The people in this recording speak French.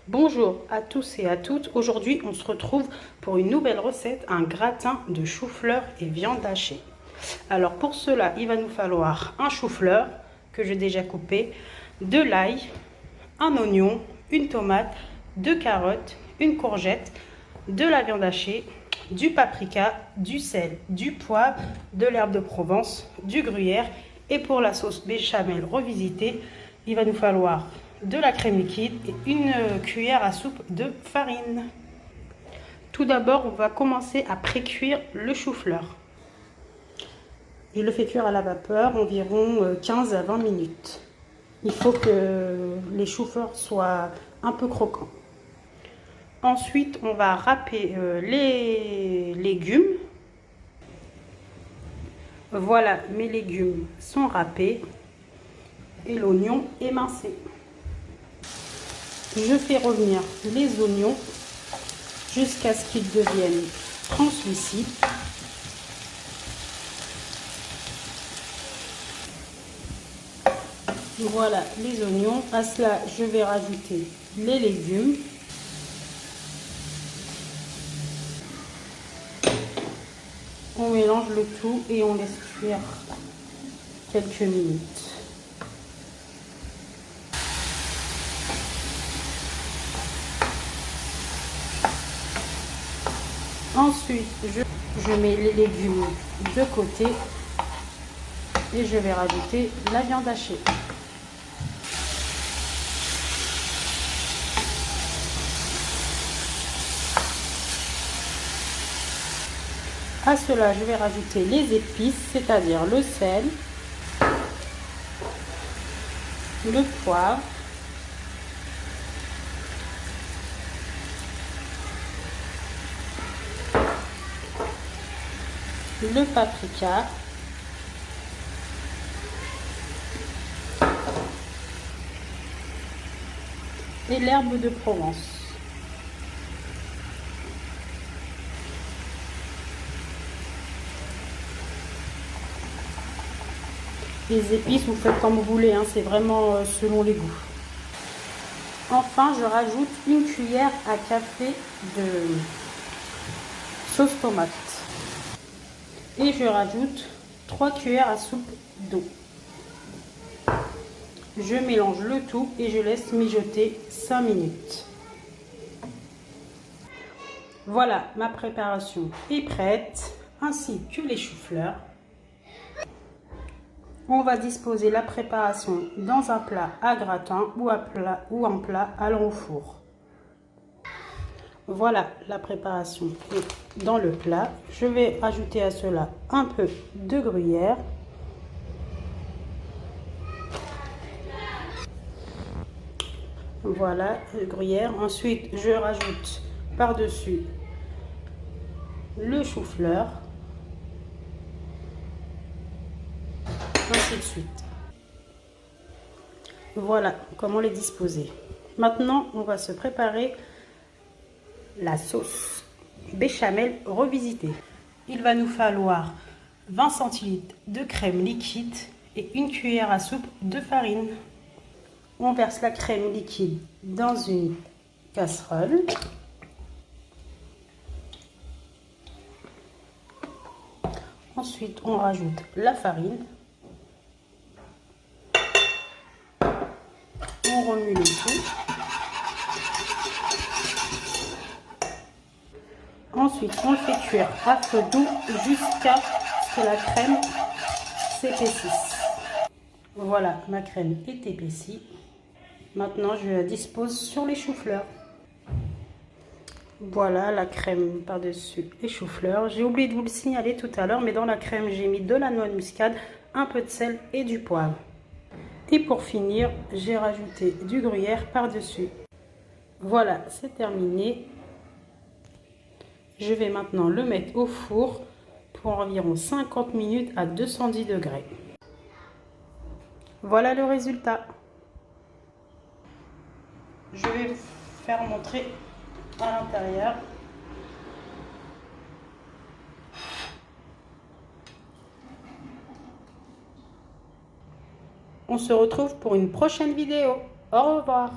Bonjour à tous et à toutes. Aujourd'hui, on se retrouve pour une nouvelle recette, un gratin de chou-fleur et viande hachée. Alors pour cela, il va nous falloir un chou-fleur que j'ai déjà coupé, de l'ail, un oignon, une tomate, 2 carottes, une courgette, de la viande hachée, du paprika, du sel, du poivre, de l'herbe de Provence, du gruyère. Et pour la sauce béchamel revisitée, il va nous falloir de la crème liquide et une cuillère à soupe de farine. Tout d'abord, on va commencer à pré-cuire le chou-fleur. Je le fais cuire à la vapeur environ 15 à 20 minutes. Il faut que les choux-fleurs soient un peu croquants. Ensuite, on va râper les légumes. Voilà, mes légumes sont râpés et l'oignon émincé. Je fais revenir les oignons jusqu'à ce qu'ils deviennent translucides. Voilà les oignons. À cela, je vais rajouter les légumes. On mélange le tout et on laisse cuire quelques minutes. Ensuite, je mets les légumes de côté et je vais rajouter la viande hachée. À cela, je vais rajouter les épices, c'est-à-dire le sel, le poivre, le paprika, et l'herbe de Provence. Les épices, vous faites comme vous voulez, hein, c'est vraiment selon les goûts. Enfin, je rajoute une cuillère à café de sauce tomate. Et je rajoute 3 cuillères à soupe d'eau. Je mélange le tout et je laisse mijoter 5 minutes. Voilà, ma préparation est prête, ainsi que les choux-fleurs. On va disposer la préparation dans un plat à gratin ou un plat allant au four. Voilà la préparation est dans le plat. Je vais ajouter à cela un peu de gruyère. Voilà, le gruyère. Ensuite, je rajoute par-dessus le chou-fleur. Ainsi de suite. Voilà comment les disposer. Maintenant, on va se préparer la sauce béchamel revisitée. Il va nous falloir 20 centilitres de crème liquide et une cuillère à soupe de farine. On verse la crème liquide dans une casserole. Ensuite, on rajoute la farine. On remue le tout. Ensuite, on le fait cuire à feu doux jusqu'à ce que la crème s'épaississe. Voilà, ma crème est épaissie. Maintenant, je la dispose sur les choux-fleurs. Voilà la crème par-dessus les choux-fleurs. J'ai oublié de vous le signaler tout à l'heure, mais dans la crème, j'ai mis de la noix de muscade, un peu de sel et du poivre. Et pour finir, j'ai rajouté du gruyère par-dessus. Voilà, c'est terminé. Je vais maintenant le mettre au four pour environ 50 minutes à 210 degrés. Voilà le résultat. Je vais faire montrer à l'intérieur. On se retrouve pour une prochaine vidéo. Au revoir.